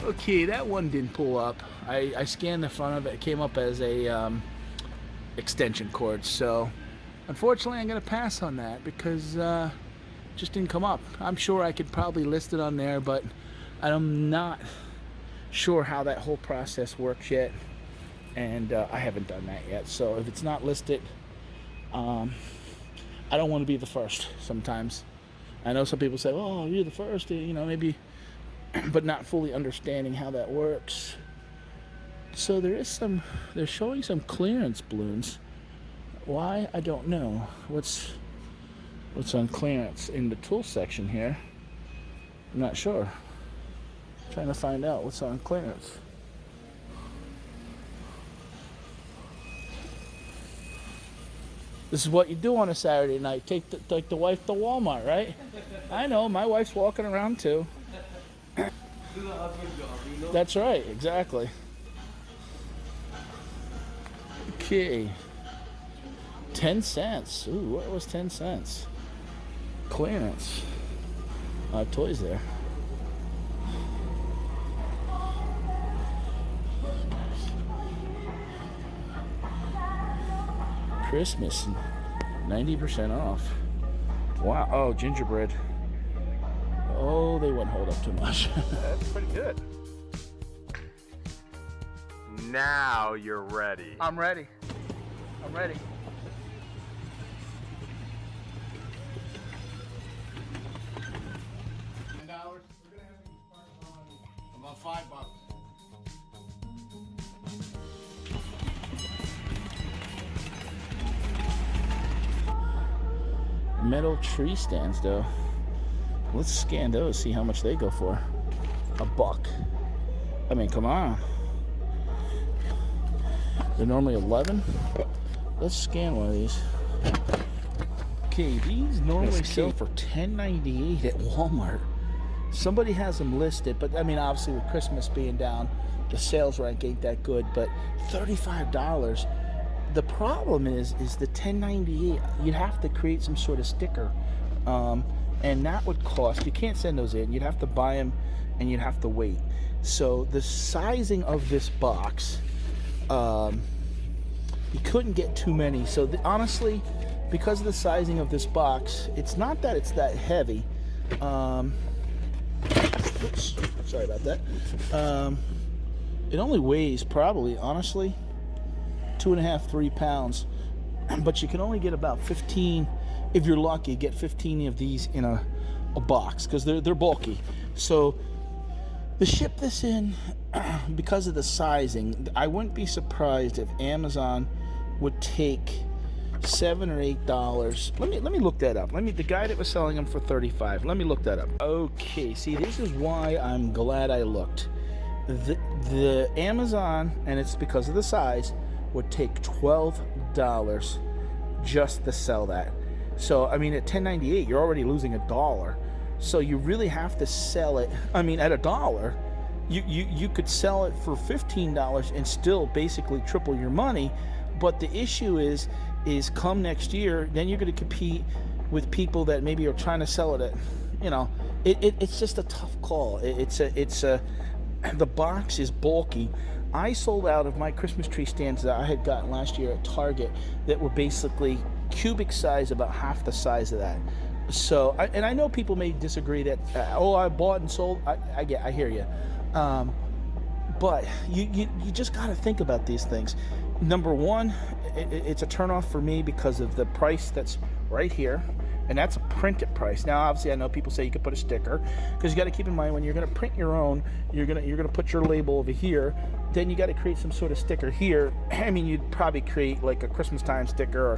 Okay, that one didn't pull up. I scanned the front of it. It came up as a extension cord. So, unfortunately, I'm going to pass on that because it just didn't come up. I'm sure I could probably list it on there, but I'm not sure how that whole process works yet. And I haven't done that yet. So, if it's not listed, I don't want to be the first sometimes. I know some people say, oh, you're the first, you know, maybe, but not fully understanding how that works. So they're showing some clearance balloons. Why? I don't know. What's on clearance in the tool section here? I'm not sure. I'm trying to find out what's on clearance. This is what you do on a Saturday night. Take the wife to Walmart, right? I know, my wife's walking around too. Do the husband job, you know? That's right, exactly. Okay. 10 cents. Ooh, what was 10 cents? Clearance. Toys there. Christmas, 90% off. Wow. Oh, gingerbread. Oh, they wouldn't hold up too much. That's pretty good. Now you're ready. I'm ready. I'm ready. $10. We're gonna have these parked on about $5. Metal tree stands though. Let's scan those, see how much they go for. $1. I mean, come on. They're normally 11. Let's scan one of these. Okay, these normally sell for $10.98 at Walmart. Somebody has them listed, but I mean, obviously with Christmas being down, the sales rank ain't that good, but $35. The problem is the $10.98. You'd have to create some sort of sticker, and that would cost. You can't send those in. You'd have to buy them, and you'd have to wait. So the sizing of this box, you couldn't get too many. So honestly, because of the sizing of this box, it's not that it's that heavy. Oops, sorry about that. It only weighs probably, honestly, 2.5, 3 pounds, but you can only get about 15. If you're lucky, get 15 of these in a box because they're bulky. So to ship this in, because of the sizing, I wouldn't be surprised if Amazon would take $7 or $8. Let me look that up. The guy that was selling them for $35. Let me look that up. Okay, see, this is why I'm glad I looked. The Amazon, and it's because of the size, would take $12 just to sell that. So I mean, at $10.98, you're already losing $1. So you really have to sell it. I mean, at $1, you could sell it for $15 and still basically triple your money. But the issue is come next year, then you're going to compete with people that maybe are trying to sell it at, you know, it's just a tough call. The box is bulky. I sold out of my Christmas tree stands that I had gotten last year at Target that were basically cubic size, about half the size of that. So, and I know people may disagree that, I bought and sold. I hear you. But you just got to think about these things. Number one, it's a turnoff for me because of the price that's right here, and that's a printed price. Now, obviously, I know people say you could put a sticker, because you got to keep in mind when you're going to print your own, you're gonna put your label over here. Then you got to create some sort of sticker here. I mean, you'd probably create like a Christmas time sticker or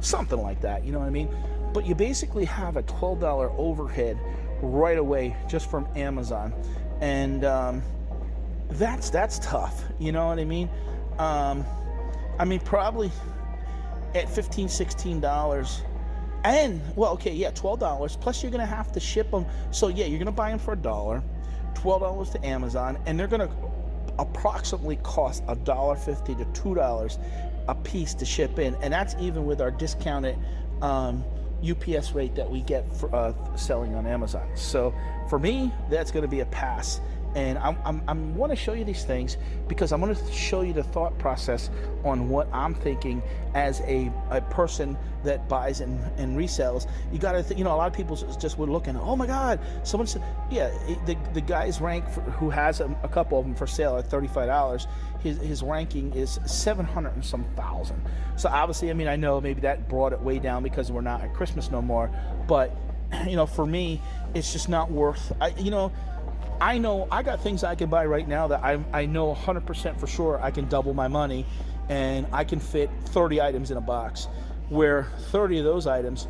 something like that. You know what I mean? But you basically have a $12 overhead right away just from Amazon, and that's tough. You know what I mean? I mean, probably at $15, $16, and well, okay, yeah, $12. Plus, you're gonna have to ship them. So yeah, you're gonna buy them for $1, $12 to Amazon, and they're gonna approximately cost $1.50 to $2 a piece to ship in, and that's even with our discounted UPS rate that we get for selling on Amazon. So for me, that's going to be a pass. And I'm want to show you these things because I'm going to show you the thought process on what I'm thinking as a person that buys and resells. You got to, a lot of people just were looking, oh my God, someone said, yeah, the guy's rank who has a couple of them for sale at $35, his ranking is 700 and some thousand. So obviously, I know maybe that brought it way down because we're not at Christmas no more, but for me, it's just not worth, I know I got things I can buy right now that I know 100% for sure I can double my money, and I can fit 30 items in a box, where 30 of those items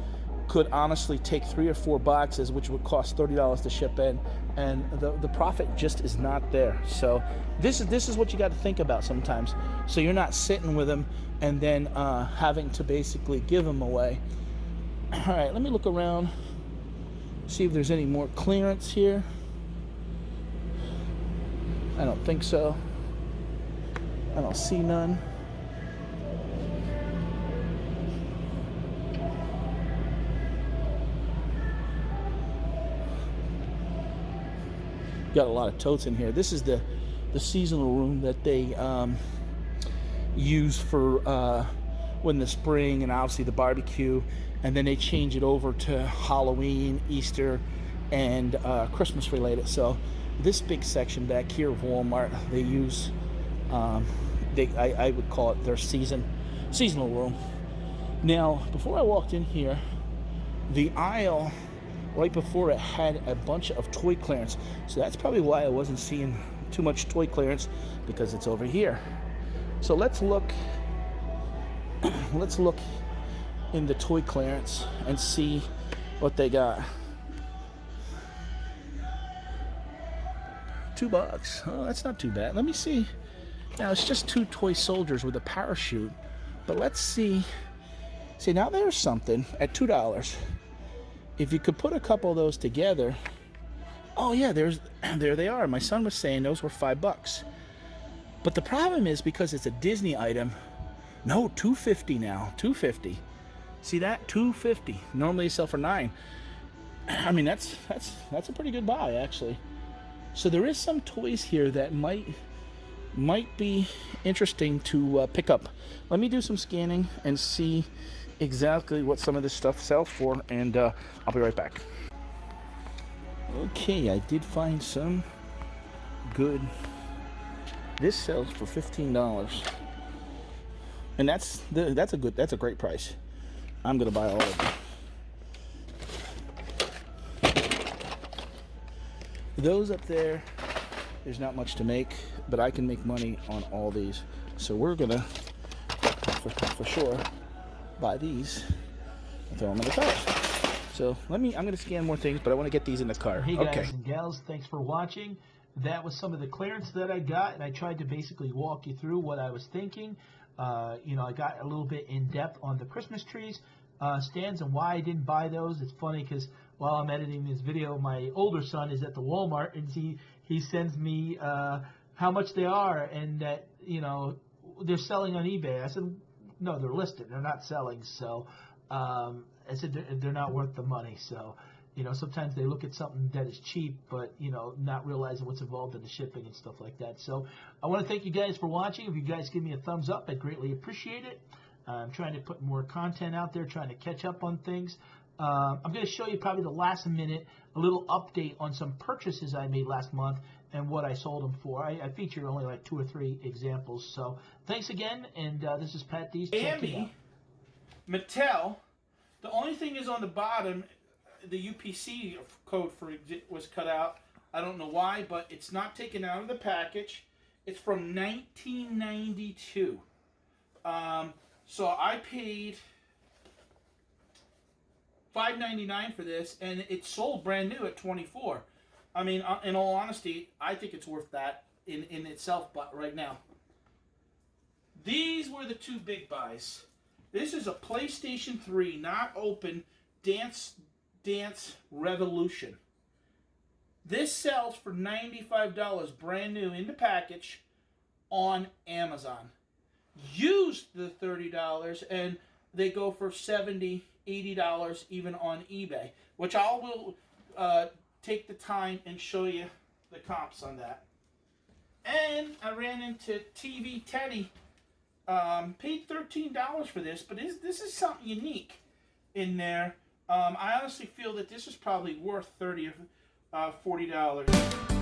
could honestly take 3 or 4 boxes, which would cost $30 to ship in, and the profit just is not there. So this is what you got to think about sometimes, so you're not sitting with them and then having to basically give them away. All right, let me look around, see if there's any more clearance here. I don't think so. I don't see none. Got a lot of totes in here. This is the seasonal room that they use for when the spring and obviously the barbecue, and then they change it over to Halloween, Easter, and Christmas related. So this big section back here of Walmart, they use, I would call it their seasonal room. Now, before I walked in here, the aisle right before it had a bunch of toy clearance. So that's probably why I wasn't seeing too much toy clearance, because it's over here. So let's look in the toy clearance and see what they got. $2. Oh, that's not too bad. Let me see. Now it's just 2 toy soldiers with a parachute, but let's see. See, now there's something at $2. If you could put a couple of those together. Oh yeah, there they are. My son was saying those were $5. But the problem is, because it's a Disney item, no, $2.50 now. $2.50. See that? $2.50. Normally they sell for $9. That's a pretty good buy, actually. So there is some toys here that might be interesting to pick up. Let me do some scanning and see exactly what some of this stuff sells for, and I'll be right back. Okay, I did find some good. This sells for $15, and that's a great price. I'm gonna buy all of them. Those up there, there's not much to make, but I can make money on all these. So we're gonna, for sure, buy these and throw them in the cart. So I'm gonna scan more things, but I want to get these in the car. Hey guys and gals, thanks for watching. That was some of the clearance that I got, and I tried to basically walk you through what I was thinking. I got a little bit in depth on the Christmas trees stands and why I didn't buy those. It's funny because while I'm editing this video, my older son is at the Walmart, and he sends me how much they are, and that they're selling on eBay. I said, no, they're listed, they're not selling. So I said they're not worth the money. So sometimes they look at something that is cheap, but not realizing what's involved in the shipping and stuff like that. So I want to thank you guys for watching. If you guys give me a thumbs up, I'd greatly appreciate it. I'm trying to put more content out there, trying to catch up on things. I'm going to show you probably the last minute, a little update on some purchases I made last month and what I sold them for. I featured only like 2 or 3 examples. So thanks again, and this is Patdees. Miami, Mattel, the only thing is on the bottom, the UPC code for was cut out. I don't know why, but it's not taken out of the package. It's from 1992. So I paid $5.99 for this, and it sold brand new at $24. In all honesty, I think it's worth that in itself. But right now, these were the 2 big buys. This is a PlayStation 3, not open, Dance Revolution. This sells for $95, brand new in the package, on Amazon. Used the $30, and they go for $70, $80 even on eBay, which I will take the time and show you the comps on that. And I ran into TV Teddy. Paid $13 for this, but this is something unique in there. I honestly feel that this is probably worth $30 or $40.